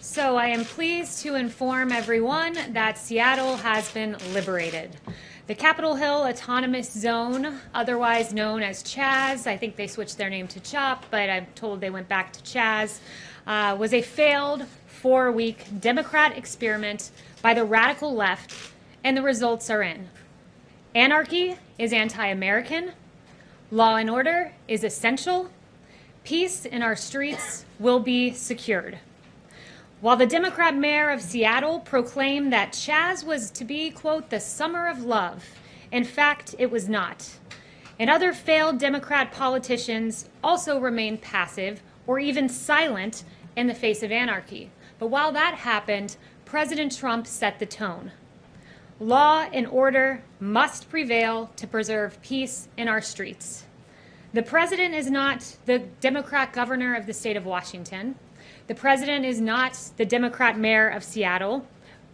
So I am pleased to inform everyone that Seattle has been liberated. The Capitol Hill Autonomous Zone, otherwise known as Chaz, I think they switched their name to CHOP, but I'm told they went back to Chaz, was a failed 4-week Democrat experiment by the radical left, and the results are in. Anarchy is anti-American. Law and order is essential. Peace in our streets will be secured. While the Democrat mayor of Seattle proclaimed that Chaz was to be, quote, the summer of love, in fact, it was not. And other failed Democrat politicians also remained passive or even silent in the face of anarchy. But while that happened, President Trump set the tone. Law and order must prevail to preserve peace in our streets. The president is not the Democrat governor of the state of Washington. The president is not the Democrat mayor of Seattle,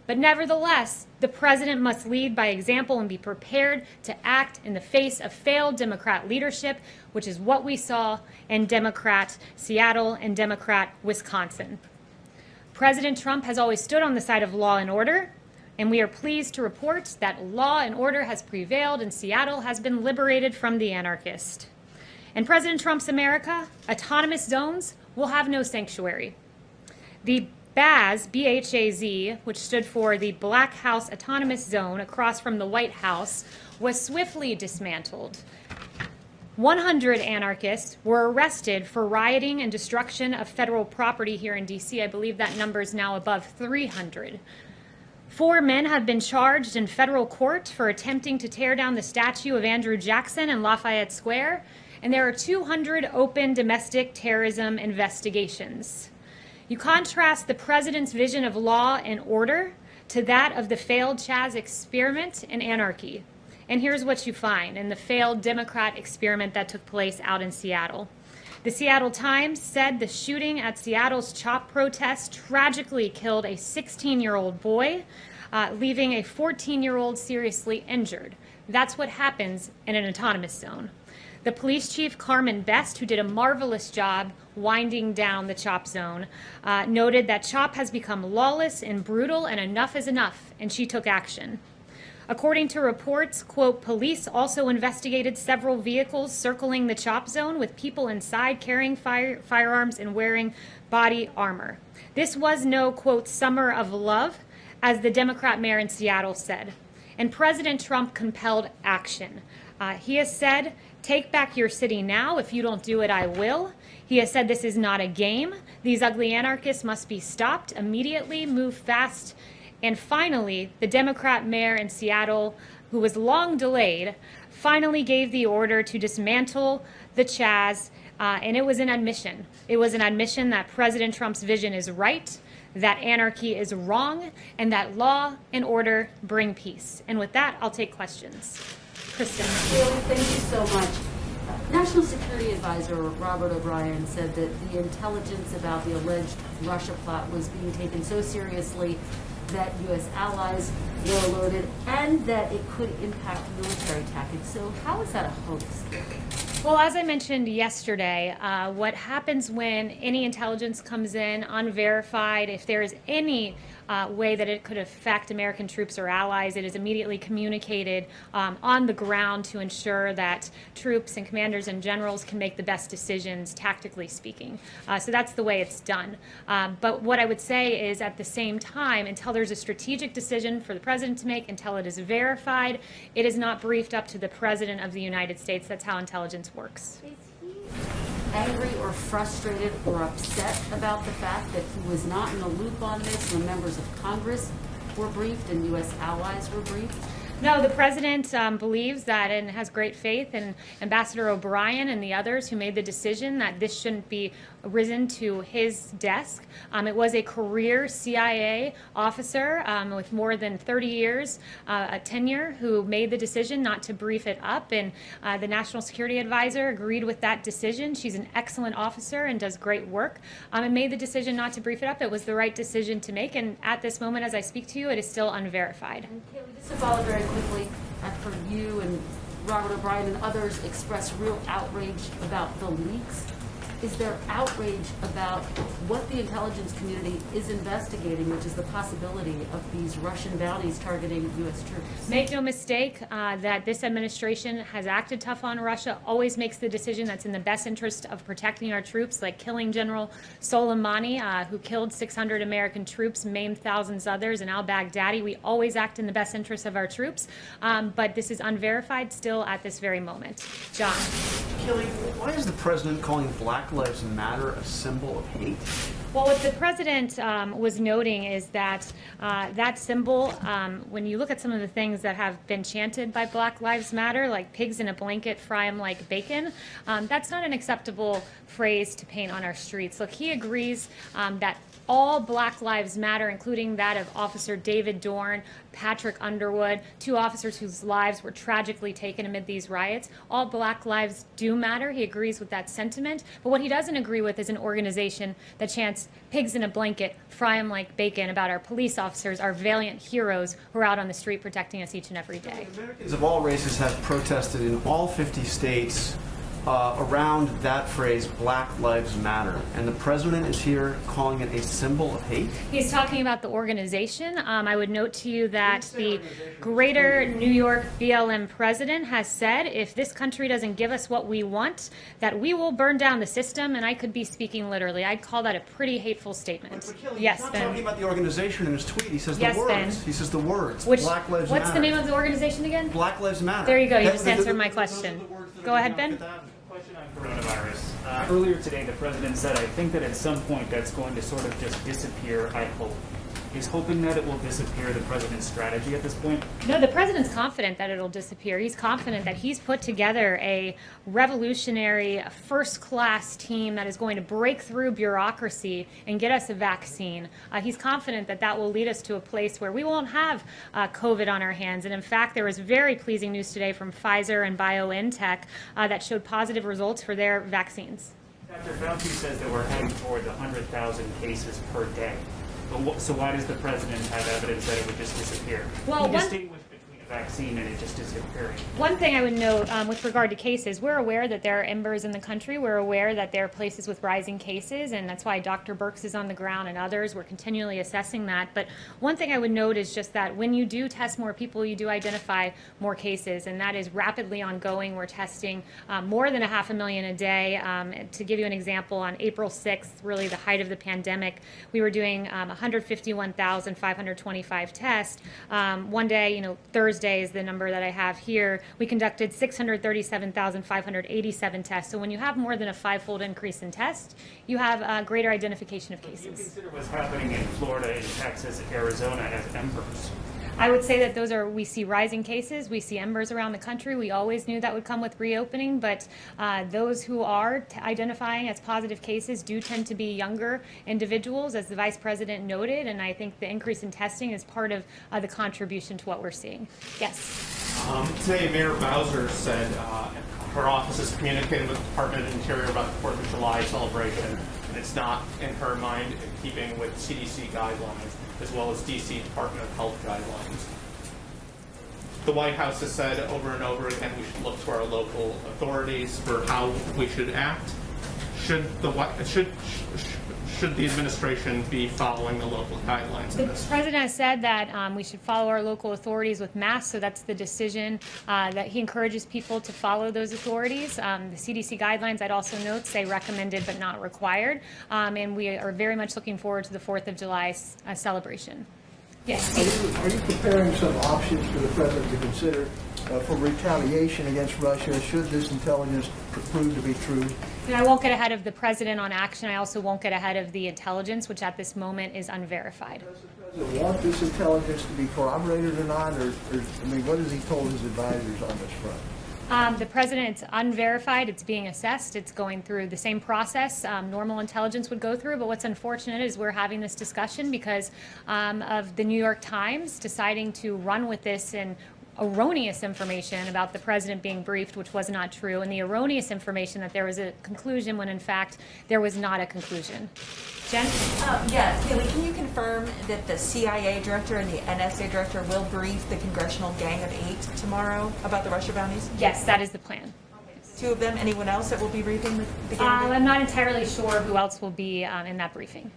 but nevertheless, the president must lead by example and be prepared to act in the face of failed Democrat leadership, which is what we saw in Democrat Seattle and Democrat Wisconsin. President Trump has always stood on the side of law and order, and we are pleased to report that law and order has prevailed and Seattle has been liberated from the anarchist. In President Trump's America, autonomous zones will have no sanctuary. The BAZ, B-H-A-Z, which stood for the Black House Autonomous Zone across from the White House, was swiftly dismantled. 100 anarchists were arrested for rioting and destruction of federal property here in D.C. I believe that number is now above 300. 4 men have been charged in federal court for attempting to tear down the statue of Andrew Jackson in Lafayette Square, and there are 200 open domestic terrorism investigations. You contrast the president's vision of law and order to that of the failed Chaz experiment and anarchy. And here's what you find in the failed Democrat experiment that took place out in Seattle. The Seattle Times said the shooting at Seattle's CHOP protest tragically killed a 16-year-old boy, leaving a 14-year-old seriously injured. That's what happens in an autonomous zone. The police chief, Carmen Best, who did a marvelous job winding down the CHOP zone, noted that CHOP has become lawless and brutal and enough is enough, and she took action. According to reports, quote, police also investigated several vehicles circling the CHOP zone with people inside carrying firearms and wearing body armor. This was no, quote, summer of love, as the Democrat mayor in Seattle said. And President Trump compelled action. He has said, take back your city now. If you don't do it, I will. He has said this is not a game. These ugly anarchists must be stopped immediately, move fast. And finally, the Democrat mayor in Seattle, who was long delayed, finally gave the order to dismantle the Chaz, and it was an admission. It was an admission that President Trump's vision is right, that anarchy is wrong, and that law and order bring peace. And with that, I'll take questions. Kristen. Kayleigh, thank you so much. National Security Advisor Robert O'Brien said that the intelligence about the alleged Russia plot was being taken so seriously that U.S. allies were alerted and that it could impact military tactics. So how is that a hoax? Well, as I mentioned yesterday, what happens when any intelligence comes in unverified, if there is any way that it could affect American troops or allies, it is immediately communicated on the ground to ensure that troops and commanders and generals can make the best decisions, tactically speaking. So that's the way it's done. But what I would say is at the same time, until there's a strategic decision for the president to make, until it is verified, it is not briefed up to the president of the United States. That's how intelligence works. Is he angry or frustrated or upset about the fact that he was not in the loop on this when members of Congress were briefed and U.S. allies were briefed? No, the president believes that and has great faith in Ambassador O'Brien and the others who made the decision that this shouldn't be risen to his desk. It was a career CIA officer with more than 30 years tenure who made the decision not to brief it up, and the National Security Advisor agreed with that decision. She's an excellent officer and does great work, and made the decision not to brief it up. It was the right decision to make, and at this moment, as I speak to you, it is still unverified. And Kayleigh, just to follow very quickly, I've heard you and Robert O'Brien and others express real outrage about the leaks. is there outrage about what the intelligence community is investigating, which is the possibility of these Russian bounties targeting U.S. troops? Make no mistake that this administration has acted tough on Russia, always makes the decision that's in the best interest of protecting our troops, like killing General Soleimani, who killed 600 American troops, maimed thousands others, and al-Baghdadi. We always act in the best interest of our troops, but this is unverified still at this very moment. John. Kayleigh, why is the president calling Black Lives Matter a symbol of hate? Well, what the president was noting is that that symbol, when you look at some of the things that have been chanted by Black Lives Matter, like pigs in a blanket, fry 'em like bacon, that's not an acceptable phrase to paint on our streets. Look, he agrees that all Black Lives Matter, including that of Officer David Dorn, Patrick Underwood, 2 officers whose lives were tragically taken amid these riots. All Black lives do matter. He agrees with that sentiment. But what he doesn't agree with is an organization that chants pigs in a blanket, fry 'em like bacon about our police officers, our valiant heroes who are out on the street protecting us each and every day. Americans of all races have protested in all 50 states around that phrase, Black Lives Matter, and the president is here calling it a symbol of hate? He's talking about the organization. I would note to you that the Greater New York BLM president has said if this country doesn't give us what we want, that we will burn down the system, and I could be speaking literally. I'd call that a pretty hateful statement. But Kayleigh, Yes, he's not Ben. talking about the organization in his tweet. He says Yes, the words. Ben. He says the words. Which, Black Lives what's Matter. the name of the organization again? Black Lives Matter. There you go. You That- just those are answered the- my those are the question. words that are Go ahead, going Ben. on with that. Question on coronavirus. Earlier today, the president said, I think that at some point that's going to sort of just disappear, I hope. Is hoping that it will disappear the president's strategy at this point? No, the president's confident that it'll disappear. He's confident that he's put together a revolutionary, first-class team that is going to break through bureaucracy and get us a vaccine. He's confident that that will lead us to a place where we won't have COVID on our hands. And in fact, there was very pleasing news today from Pfizer and BioNTech that showed positive results for their vaccines. Dr. Fauci says that we're heading toward 100,000 cases per day. But so why does the president have evidence that it would just disappear? Well, he distinguished between a vaccine and it just disappearing. One thing I would note with regard to cases, we're aware that there are embers in the country. We're aware that there are places with rising cases, and that's why Dr. Birx is on the ground and others. We're continually assessing that. But one thing I would note is just that when you do test more people, you do identify more cases, and that is rapidly ongoing. We're testing more than 500,000 a day. To give you an example, on April 6th, really the height of the pandemic, we were doing 151,525 tests. One day, Thursday is the number that I have here. We conducted 637,587 tests. So when you have more than a 5-fold increase in tests, you have a greater identification of Do you cases. consider what's happening in Florida, in Texas, Arizona as embers? I would say that we see rising cases, we see embers around the country. We always knew that would come with reopening, but those who are identifying as positive cases do tend to be younger individuals, as the Vice President noted, and I think the increase in testing is part of the contribution to what we're seeing. Yes? Today, Mayor Bowser said her office has communicated with the Department of Interior about the 4th of July celebration, and it's not, in her mind, in keeping with CDC guidelines, as well as DC Department of Health guidelines. The White House has said over and over again we should look to our local authorities for how we should act. Should the administration be following the local guidelines in The this? president has said that we should follow our local authorities with masks, so that's the decision that he encourages people to follow those authorities. The CDC guidelines, I'd also note, say recommended but not required, and we are very much looking forward to the 4th of July celebration. Yes. Are you preparing some options for the president to consider for retaliation against Russia should this intelligence prove to be true? And I won't get ahead of the president on action. I also won't get ahead of the intelligence, which at this moment is unverified. Does the president want this intelligence to be corroborated or not? Or what has he told his advisors on this front? The president, it's unverified. It's being assessed. It's going through the same process normal intelligence would go through. But what's unfortunate is we're having this discussion because of the New York Times deciding to run with this and erroneous information about the president being briefed, which was not true, and the erroneous information that there was a conclusion when in fact there was not a conclusion. Jen? Yes, Kayleigh, can you confirm that the CIA director and the NSA director will brief the Congressional Gang of 8 tomorrow about the Russia bounties? Yes, that is the plan. Two of them. Anyone else that will be briefing the candidate? I'm not entirely sure who else will be in that briefing.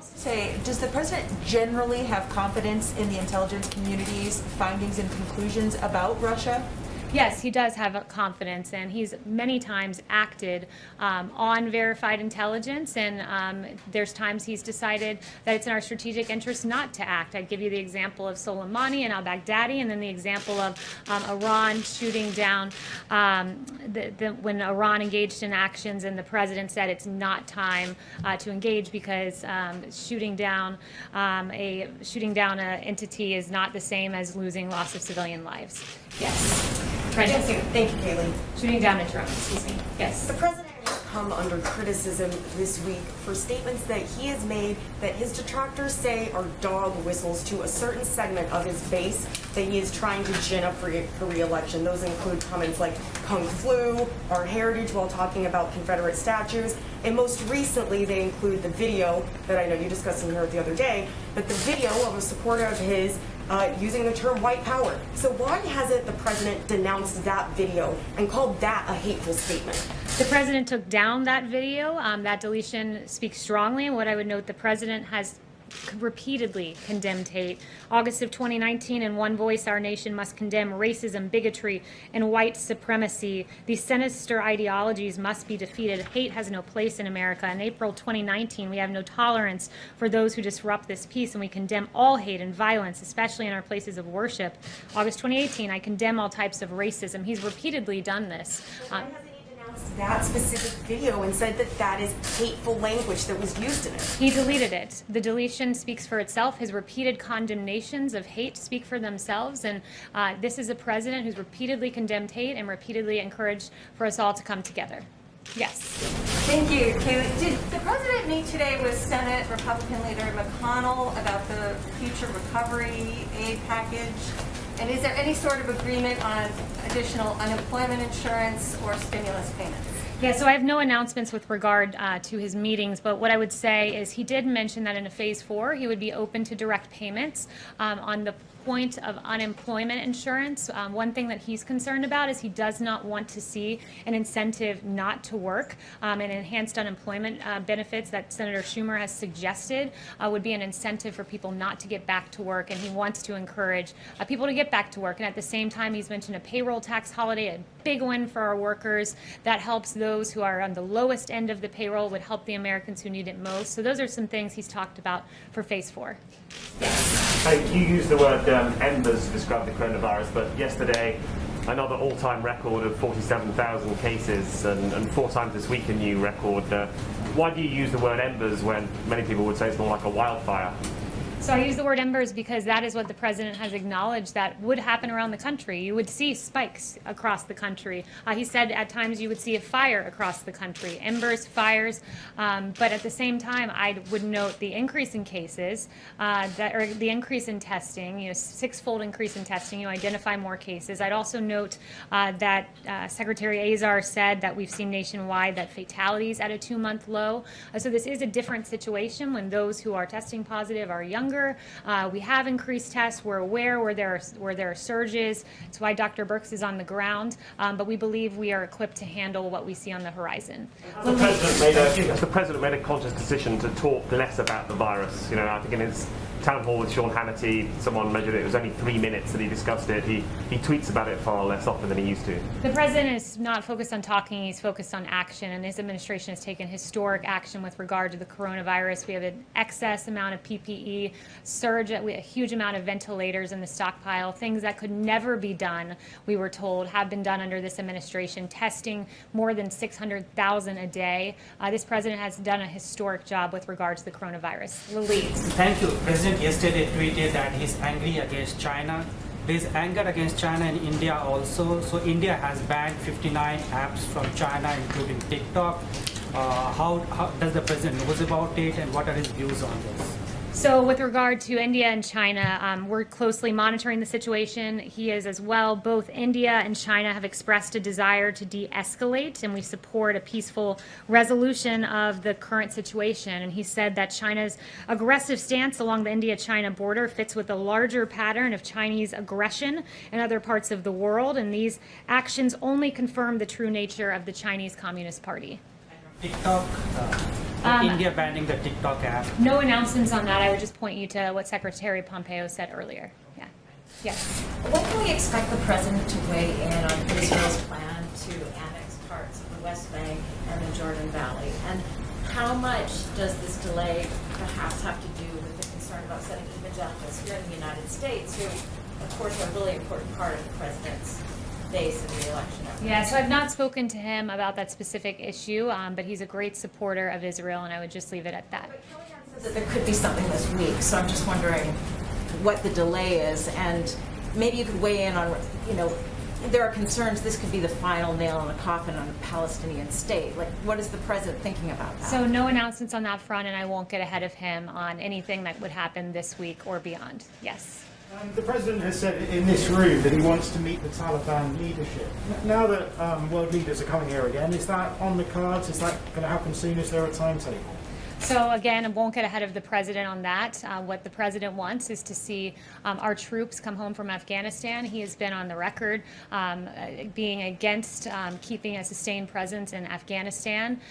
Say, does the president generally have confidence in the intelligence community's findings and conclusions about Russia? Yes, he does have confidence, and he's many times acted on verified intelligence, and there's times he's decided that it's in our strategic interest not to act. I'd give you the example of Soleimani and al-Baghdadi, and then the example of Iran shooting down, when Iran engaged in actions and the president said it's not time to engage because shooting down an entity is not the same as losing loss of civilian lives. Yes. Thank you, Kayleigh. Shooting down a drone, excuse me. Yes. The president has come under criticism this week for statements that he has made that his detractors say are dog whistles to a certain segment of his base that he is trying to gin up for re-election. Those include comments like Kung Flu, our heritage, while talking about Confederate statues. And most recently, they include the video that I know you discussed in here the other day, but the video of a supporter of his using the term white power. So why hasn't the president denounced that video and called that a hateful statement? The president took down that video. That deletion speaks strongly, and what I would note, the president has repeatedly condemned hate. August of 2019, in one voice, our nation must condemn racism, bigotry, and white supremacy. These sinister ideologies must be defeated. Hate has no place in America. In April 2019, we have no tolerance for those who disrupt this peace, and we condemn all hate and violence, especially in our places of worship. August 2018, I condemn all types of racism. He's repeatedly done this. That specific video and said that that is hateful language that was used in it. He deleted it. The deletion speaks for itself. His repeated condemnations of hate speak for themselves, and this is a president who's repeatedly condemned hate and repeatedly encouraged for us all to come together. Yes. Thank you, Kayleigh. Did the president meet today with Senate Republican leader McConnell about the future recovery aid package? And is there any sort of agreement on additional unemployment insurance or stimulus payments? Yeah, so I have no announcements with regard to his meetings, but what I would say is he did mention that in a phase 4 he would be open to direct payments on the point of unemployment insurance. One thing that he's concerned about is he does not want to see an incentive not to work, and enhanced unemployment benefits that Senator Schumer has suggested would be an incentive for people not to get back to work, and he wants to encourage people to get back to work. And at the same time, he's mentioned a payroll tax holiday, a big one for our workers that helps those who are on the lowest end of the payroll, would help the Americans who need it most. So those are some things he's talked about for phase 4. You used the word embers to describe the coronavirus, but yesterday another all-time record of 47,000 cases, and 4 times this week a new record. Why do you use the word embers when many people would say it's more like a wildfire? So I use the word embers because that is what the president has acknowledged that would happen around the country. You would see spikes across the country. He said at times you would see a fire across the country, embers, fires. But at the same time, I would note the increase in cases, or the increase in testing, 6-fold increase in testing. You identify more cases. I'd also note that Secretary Azar said that we've seen nationwide that fatalities at a 2-month low. So this is a different situation when those who are testing positive are younger. We have increased tests. We're aware where there are surges. It's why Dr. Birx is on the ground. But we believe we are equipped to handle what we see on the horizon. The president made a conscious decision to talk less about the virus. I think in his town hall with Sean Hannity, someone measured it was only 3 minutes that he discussed it. He tweets about it far less often than he used to. The president is not focused on talking, he's focused on action, and his administration has taken historic action with regard to the coronavirus. We have an excess amount of PPE, surge, we have a huge amount of ventilators in the stockpile, things that could never be done, we were told, have been done under this administration, testing more than 600,000 a day. This president has done a historic job with regard to the coronavirus. Louise. Thank you. President yesterday tweeted that he's angry against China. There's anger against China in India also. So India has banned 59 apps from China, including TikTok. How does the president knows about it, and what are his views on this? So with regard to India and China, we're closely monitoring the situation. He is as well. Both India and China have expressed a desire to de-escalate, and we support a peaceful resolution of the current situation. And he said that China's aggressive stance along the India-China border fits with a larger pattern of Chinese aggression in other parts of the world, and these actions only confirm the true nature of the Chinese Communist Party. TikTok, India banning the TikTok app. No announcements on that. I would just point you to what Secretary Pompeo said earlier. Yeah. Yes. When can we expect the president to weigh in on Israel's plan to annex parts of the West Bank and the Jordan Valley? And how much does this delay perhaps have to do with the concern about setting evangelicals here in the United States, who, of course, are a really important part of the president's base in the election effort? Yeah, so I've not spoken to him about that specific issue, but he's a great supporter of Israel, and I would just leave it at that. But Kayleigh says that there could be something this week, so I'm just wondering what the delay is, and maybe you could weigh in on, there are concerns this could be the final nail in the coffin on a Palestinian state. Like, what is the president thinking about that? So no announcements on that front, and I won't get ahead of him on anything that would happen this week or beyond. Yes. The president has said in this room that he wants to meet the Taliban leadership. Now that world leaders are coming here again, is that on the cards? Is that going to happen soon? Is there a timetable? So again, I won't get ahead of the president on that. What the president wants is to see our troops come home from Afghanistan. He has been on the record being against keeping a sustained presence in Afghanistan.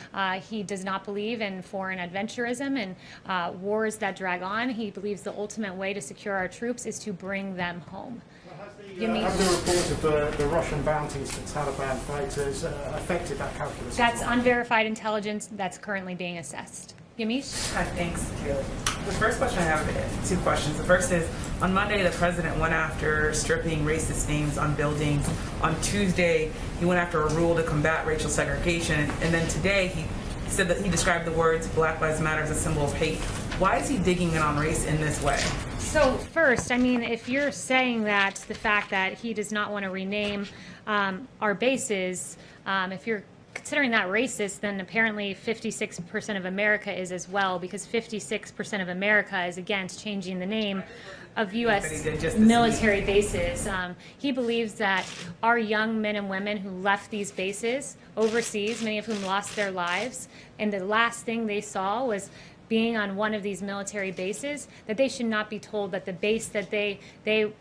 He does not believe in foreign adventurism and wars that drag on. He believes the ultimate way to secure our troops is to bring them home. Have the report of the Russian bounties for Taliban fighters affected that calculus? That's unverified intelligence that's currently being assessed. Yamish? Hi, thanks, Kayleigh. The first question I have is two questions. The first is, on Monday, the president went after stripping racist names on buildings. On Tuesday, he went after a rule to combat racial segregation. And then today, he said that he described the words Black Lives Matter as a symbol of hate. Why is he digging in on race in this way? So first, I mean, if you're saying that the fact that he does not want to rename our bases, if you're considering that racist, then apparently 56% of America is as well, because 56% of America is against changing the name of U.S. military bases. He believes that our young men and women who left these bases overseas, many of whom lost their lives, and the last thing they saw was being on one of these military bases, that they should not be told that the base that they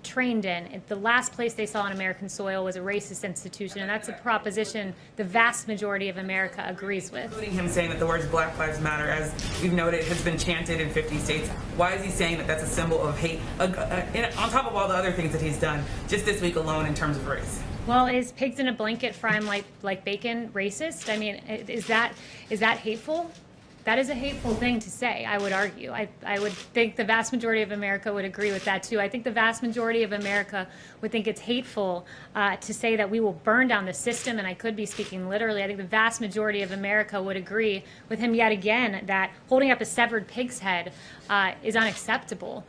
trained in, the last place they saw on American soil, was a racist institution, and that's a proposition the vast majority of America agrees with. Including him saying that the words Black Lives Matter, as we've noted, has been chanted in 50 states. Why is he saying that that's a symbol of hate, on top of all the other things that he's done, just this week alone in terms of race? Well, is pigs in a blanket frying like bacon racist? I mean, is that hateful? That is a hateful thing to say, I would argue. I would think the vast majority of America would agree with that, too. I think the vast majority of America would think it's hateful to say that we will burn down the system, and I could be speaking literally. I think the vast majority of America would agree with him yet again that holding up a severed pig's head is unacceptable.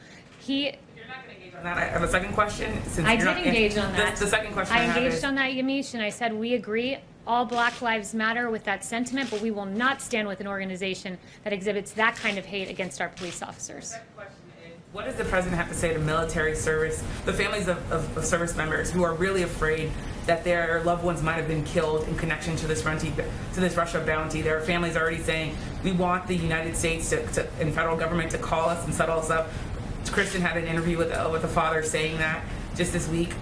You're not going to engage on that. I have a second question. I did engage on that. The second question I engaged on that, Yamish, and I said we agree. All Black Lives Matter with that sentiment, but we will not stand with an organization that exhibits that kind of hate against our police officers. What does the president have to say to military service, the families of service members who are really afraid that their loved ones might have been killed in connection to this Russia bounty? There are families already saying, we want the United States and federal government to call us and settle us up. Kristen had an interview with the father saying that just this week.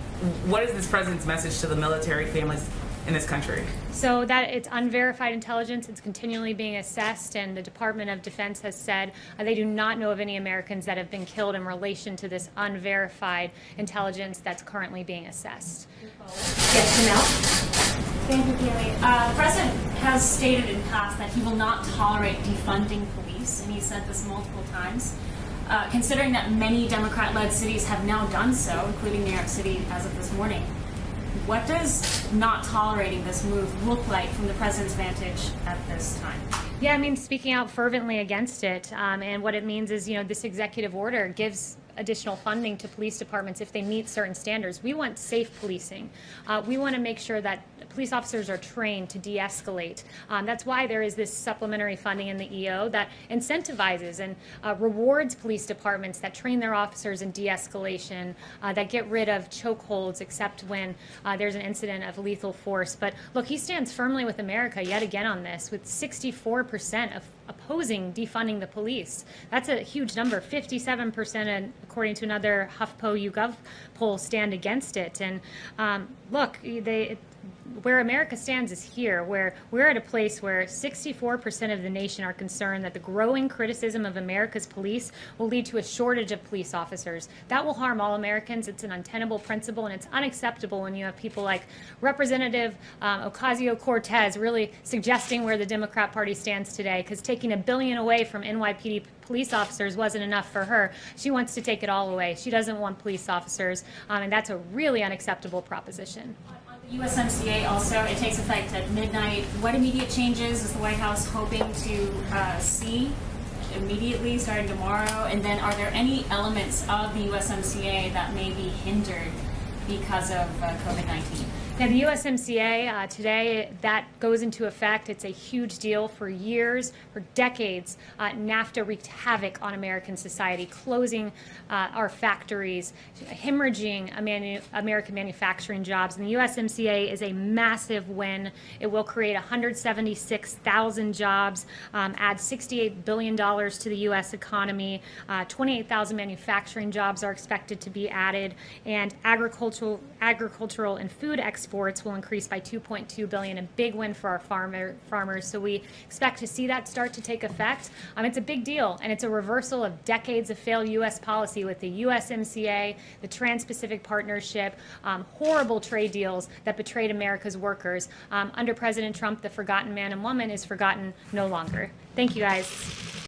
What is this president's message to the military families in this country? So that it's unverified intelligence. It's continually being assessed, and the Department of Defense has said they do not know of any Americans that have been killed in relation to this unverified intelligence that's currently being assessed. Yes, Janelle? Thank you, Kayleigh. The president has stated in the past that he will not tolerate defunding police, and he said this multiple times. Considering that many Democrat-led cities have now done so, including New York City as of this morning, what does not tolerating this move look like from the president's vantage at this time? Yeah, I mean, speaking out fervently against it, and what it means is, this executive order gives additional funding to police departments if they meet certain standards. We want safe policing. We want to make sure that police officers are trained to de-escalate. That's why there is this supplementary funding in the EO that incentivizes and rewards police departments that train their officers in de-escalation, that get rid of chokeholds except when there's an incident of lethal force. But look, he stands firmly with America yet again on this, with 64% of opposing defunding the police. That's a huge number. 57%, and according to another HuffPo YouGov poll, stand against it. And look, where America stands is here, where we're at a place where 64% of the nation are concerned that the growing criticism of America's police will lead to a shortage of police officers. That will harm all Americans. It's an untenable principle, and it's unacceptable when you have people like Representative Ocasio-Cortez really suggesting where the Democrat Party stands today, because taking $1 billion away from NYPD police officers wasn't enough for her. She wants to take it all away. She doesn't want police officers, and that's a really unacceptable proposition. USMCA also, it takes effect at midnight. What immediate changes is the White House hoping to see immediately starting tomorrow? And then are there any elements of the USMCA that may be hindered because of COVID-19? Now, the USMCA, today, that goes into effect. It's a huge deal. For years, for decades, NAFTA wreaked havoc on American society, closing our factories, hemorrhaging American manufacturing jobs. And the USMCA is a massive win. It will create 176,000 jobs, add $68 billion to the U.S. economy. 28,000 manufacturing jobs are expected to be added, and agricultural and food exports will increase by $2.2 billion, a big win for our farmers. So we expect to see that start to take effect. It's a big deal, and it's a reversal of decades of failed U.S. policy with the USMCA, the Trans-Pacific Partnership, horrible trade deals that betrayed America's workers. Under President Trump, the forgotten man and woman is forgotten no longer. Thank you, guys.